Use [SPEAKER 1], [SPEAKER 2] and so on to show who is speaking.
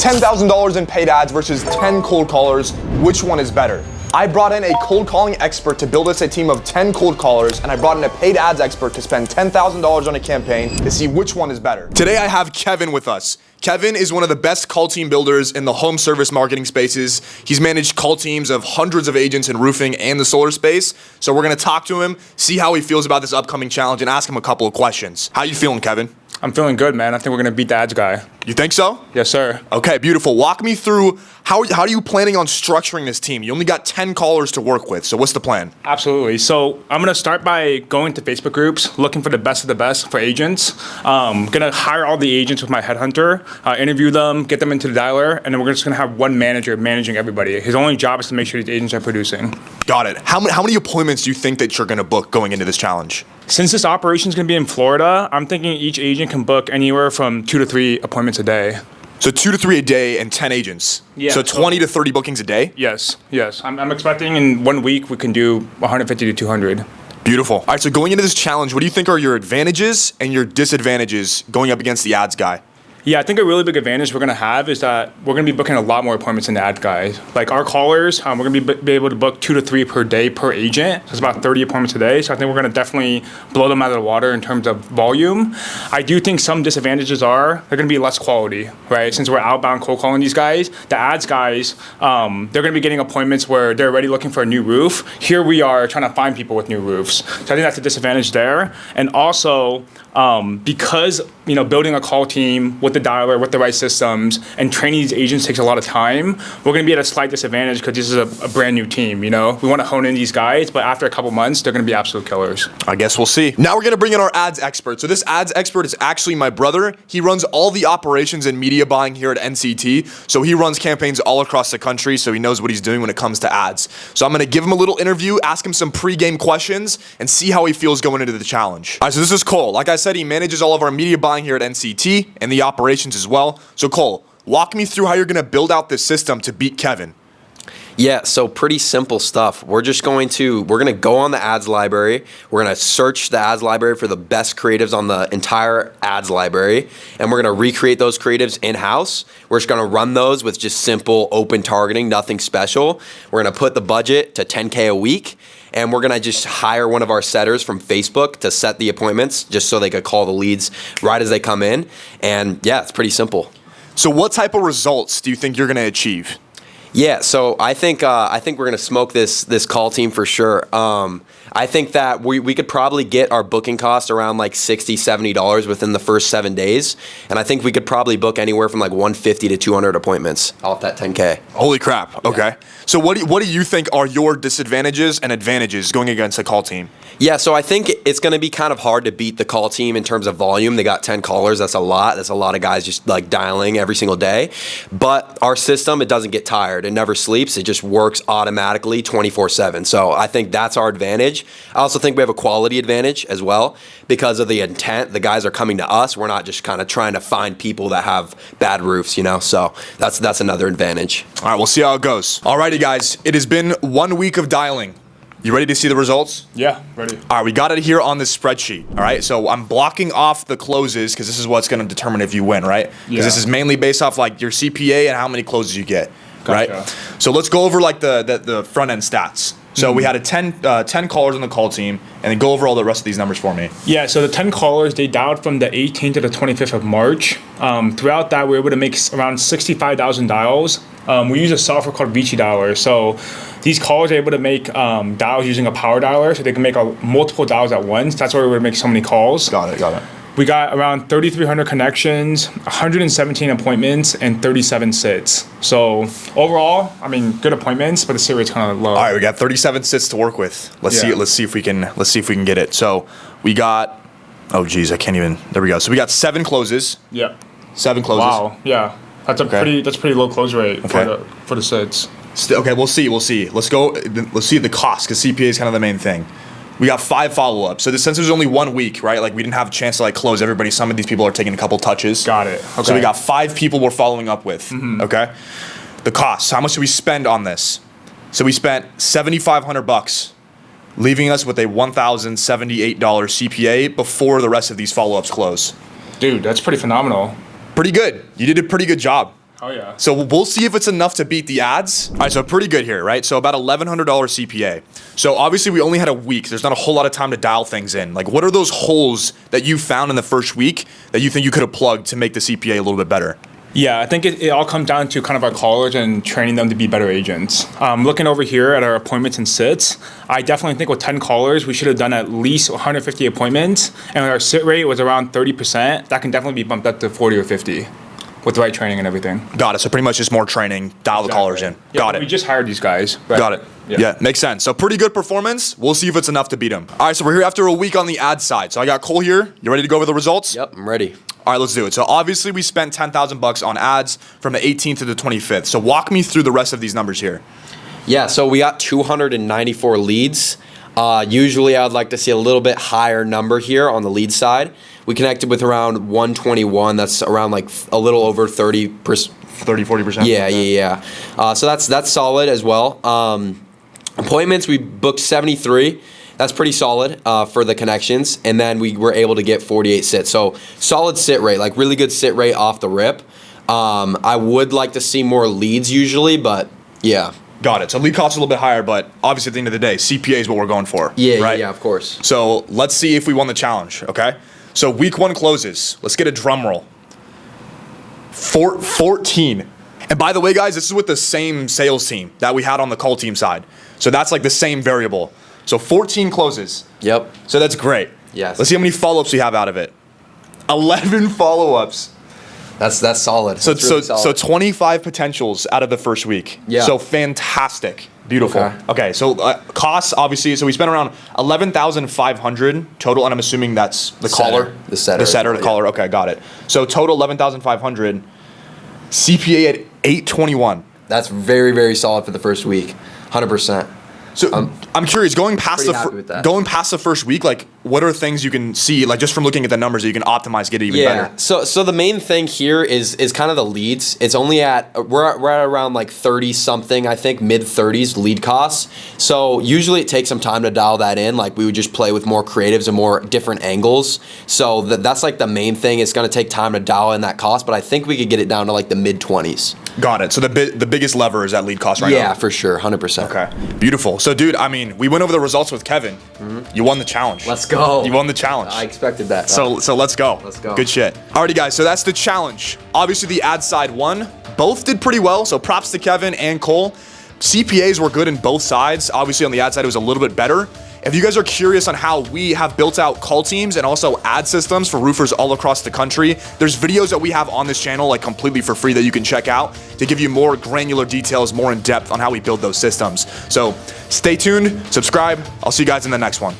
[SPEAKER 1] $10,000 in paid ads versus 10 cold callers, which one is better? I brought in a cold calling expert to build us a team of 10 cold callers, and I brought in a paid ads expert to spend $10,000 on a campaign to see which one is better. Today I have Kevin with us. Kevin is one of the best call team builders in the home service marketing spaces. He's managed call teams of hundreds of agents in roofing and the solar space. So we're gonna talk to him, see how he feels about this upcoming challenge, and ask him a couple of questions. How you feeling, Kevin?
[SPEAKER 2] I'm feeling good, man. I think we're gonna beat the ads guy.
[SPEAKER 1] You think so?
[SPEAKER 2] Yes, sir.
[SPEAKER 1] Okay, beautiful. Walk me through how are you planning on structuring this team? You only got 10 callers to work with, so what's the plan?
[SPEAKER 2] Absolutely. So I'm gonna start by going to Facebook groups, looking for the best of the best for agents. Gonna hire all the agents with my headhunter, interview them, get them into the dialer, and then we're just gonna have one manager managing everybody. His only job is to make sure these agents are producing.
[SPEAKER 1] Got it. How many appointments do you think that you're gonna book going into this challenge?
[SPEAKER 2] Since this operation is gonna be in Florida, I'm thinking each agent can book anywhere from 2 to 3 appointments a day.
[SPEAKER 1] So 2 to 3 a day and 10 agents.
[SPEAKER 2] Yeah.
[SPEAKER 1] So 20 to 30 bookings a day?
[SPEAKER 2] Yes. I'm expecting in 1 week we can do 150 to 200.
[SPEAKER 1] Beautiful. All right, so going into this challenge, what do you think are your advantages and your disadvantages going up against the ads guy?
[SPEAKER 2] Yeah, I think a really big advantage we're going to have is that we're going to be booking a lot more appointments than the ad guys. Like our callers, we're going to be able to book 2 to 3 per day per agent. So it's about 30 appointments a day. So I think we're going to definitely blow them out of the water in terms of volume. I do think some disadvantages are they're going to be less quality, right? Since we're outbound cold calling these guys, the ads guys, they're going to be getting appointments where they're already looking for a new roof. Here we are trying to find people with new roofs. So I think that's a disadvantage there. And also, because building a call team with the dialer, with the right systems, and training these agents takes a lot of time, we're going to be at a slight disadvantage because this is a brand new team, We want to hone in these guys, but after a couple months, they're going to be absolute killers.
[SPEAKER 1] I guess we'll see. Now we're going to bring in our ads expert. So this ads expert is actually my brother. He runs all the operations and media buying here at NCT. So he runs campaigns all across the country, so he knows what he's doing when it comes to ads. So I'm going to give him a little interview, ask him some pre-game questions, and see how he feels going into the challenge. All right, so this is Cole. Like I said, he manages all of our media buying here at NCT and the operations as well. So Cole, walk me through how you're going to build out this system to beat Kevin.
[SPEAKER 3] Yeah, so pretty simple stuff. We're going to go on the ads library. We're going to search the ads library for the best creatives on the entire ads library, and we're going to recreate those creatives in-house. We're just going to run those with just simple open targeting, nothing special. We're going to put the budget to $10K a week, and we're going to just hire one of our setters from Facebook to set the appointments just so they could call the leads right as they come in. And yeah, it's pretty simple.
[SPEAKER 1] So what type of results do you think you're going to achieve?
[SPEAKER 3] Yeah, so I think we're gonna smoke this call team for sure. I think that we could probably get our booking cost around like $60, $70 within the first 7 days, and I think we could probably book anywhere from like 150 to 200 appointments off that 10K.
[SPEAKER 1] Holy crap! Okay, yeah. So what do you think are your disadvantages and advantages going against a call team?
[SPEAKER 3] Yeah, so I think it's going to be kind of hard to beat the call team in terms of volume. They got 10 callers. That's a lot. That's a lot of guys just like dialing every single day. But our system, it doesn't get tired. It never sleeps. It just works automatically 24/7. So I think that's our advantage. I also think we have a quality advantage as well because of the intent. The guys are coming to us. We're not just kind of trying to find people that have bad roofs, So that's another advantage.
[SPEAKER 1] All right, we'll see how it goes. Alrighty, guys. It has been 1 week of dialing. You ready to see the results?
[SPEAKER 2] Yeah, ready.
[SPEAKER 1] All right, we got it here on this spreadsheet. All right, so I'm blocking off the closes because this is what's going to determine if you win, right? Because this is mainly based off like your CPA and how many closes you get,
[SPEAKER 2] Gotcha.
[SPEAKER 1] Right? So let's go over like the front end stats. So we had 10 callers on the call team, and then go over all the rest of these numbers for me.
[SPEAKER 2] Yeah, so the 10 callers, they dialed from the 18th to the 25th of March. Throughout that, we were able to make around 65,000 dials. We use a software called Vici Dialer. So these callers are able to make dials using a power dialer, so they can make multiple dials at once. That's why we were able to make so many calls.
[SPEAKER 1] Got it.
[SPEAKER 2] We got around 3,300 connections, 117 appointments, and 37 sits. So overall, good appointments, but the sit rate's kind of low.
[SPEAKER 1] All right, we got 37 sits to work with. Let's see if we can get it. So we got, oh geez, I can't even. There we go. So we got 7 closes.
[SPEAKER 2] Yeah.
[SPEAKER 1] 7 closes.
[SPEAKER 2] Wow. Yeah. That's a pretty low close rate for the sits.
[SPEAKER 1] Okay, we'll see. Let's see the cost because CPA is kind of the main thing. We got 5 follow-ups. So since it was only 1 week, right? Like we didn't have a chance to like close everybody. Some of these people are taking a couple touches.
[SPEAKER 2] Got it. Okay.
[SPEAKER 1] So we got 5 people we're following up with. Mm-hmm. Okay. The cost. How much did we spend on this? So we spent $7,500, leaving us with a $1,078 CPA before the rest of these follow-ups close.
[SPEAKER 2] Dude, that's pretty phenomenal.
[SPEAKER 1] Pretty good. You did a pretty good job.
[SPEAKER 2] Oh yeah.
[SPEAKER 1] So we'll see if it's enough to beat the ads. All right, so pretty good here, right? So about $1,100 CPA. So obviously we only had a week. There's not a whole lot of time to dial things in. Like, what are those holes that you found in the first week that you think you could have plugged to make the CPA a little bit better?
[SPEAKER 2] Yeah, I think it all comes down to kind of our callers and training them to be better agents. Looking over here at our appointments and sits, I definitely think with 10 callers, we should have done at least 150 appointments. And our sit rate was around 30%. That can definitely be bumped up to 40 or 50 with the right training and everything.
[SPEAKER 1] Got it. So pretty much just more training, dial the callers in.
[SPEAKER 2] Yeah,
[SPEAKER 1] Got it.
[SPEAKER 2] We just hired these guys. But
[SPEAKER 1] Got it. Yeah, makes sense. So pretty good performance. We'll see if it's enough to beat them. All right, so we're here after a week on the ad side. So I got Cole here. You ready to go over the results?
[SPEAKER 3] Yep, I'm ready.
[SPEAKER 1] All right, let's do it. So obviously we spent $10,000 on ads from the 18th to the 25th. So walk me through the rest of these numbers here.
[SPEAKER 3] Yeah, so we got 294 leads. Usually I would like to see a little bit higher number here on the lead side. We connected with around 121. That's around like a little over 30%.
[SPEAKER 1] 30-40%?
[SPEAKER 3] Yeah. So that's solid as well. Appointments, we booked 73. That's pretty solid for the connections. And then we were able to get 48 sits. So solid sit rate, like really good sit rate off the rip. I would like to see more leads usually, but yeah.
[SPEAKER 1] Got it. So lead cost is a little bit higher, but obviously at the end of the day, CPA is what we're going for.
[SPEAKER 3] Yeah,
[SPEAKER 1] right?
[SPEAKER 3] yeah, of course.
[SPEAKER 1] So let's see if we won the challenge, okay? So week 1 closes. Let's get a drum roll. 14. And by the way, guys, this is with the same sales team that we had on the call team side. So that's like the same variable. So 14 closes.
[SPEAKER 3] Yep.
[SPEAKER 1] So that's great.
[SPEAKER 3] Yes.
[SPEAKER 1] Let's see how many follow-ups we have out of it. 11 follow-ups.
[SPEAKER 3] That's solid.
[SPEAKER 1] So
[SPEAKER 3] That's really solid.
[SPEAKER 1] 25 potentials out of the first week.
[SPEAKER 3] Yeah.
[SPEAKER 1] So fantastic. Beautiful.
[SPEAKER 3] Okay.
[SPEAKER 1] So costs, obviously, so we spent around 11,500 total, and I'm assuming that's the caller?
[SPEAKER 3] The setter.
[SPEAKER 1] The setter, the caller. Okay, got it. So total 11,500. CPA at 821.
[SPEAKER 3] That's very, very solid for the first week. 100%.
[SPEAKER 1] So I'm curious, going past
[SPEAKER 3] pretty happy with that.
[SPEAKER 1] the first week, like what are things you can see, like just from looking at the numbers that you can optimize, get it even better?
[SPEAKER 3] So the main thing here is kind of the leads. It's only we're at around like 30 something, I think, mid 30s lead costs. So usually it takes some time to dial that in. Like we would just play with more creatives and more different angles. So that's like the main thing. It's going to take time to dial in that cost, but I think we could get it down to like the mid 20s.
[SPEAKER 1] Got it. So the biggest lever is that lead cost right now.
[SPEAKER 3] Yeah, for sure, 100%.
[SPEAKER 1] Okay, beautiful. So dude, I mean, we went over the results with Kevin. You won the challenge.
[SPEAKER 3] Let's go.
[SPEAKER 1] You won the challenge.
[SPEAKER 3] I expected that.
[SPEAKER 1] So let's go.
[SPEAKER 3] Let's go.
[SPEAKER 1] Good shit. Alrighty guys, so that's the challenge. Obviously the ad side won. Both did pretty well, so props to Kevin and Cole. CPAs were good in both sides. Obviously on the ad side it was a little bit better. If you guys are curious on how we have built out call teams and also ad systems for roofers all across the country, there's videos that we have on this channel like completely for free that you can check out to give you more granular details, more in depth on how we build those systems. So stay tuned, subscribe. I'll see you guys in the next one.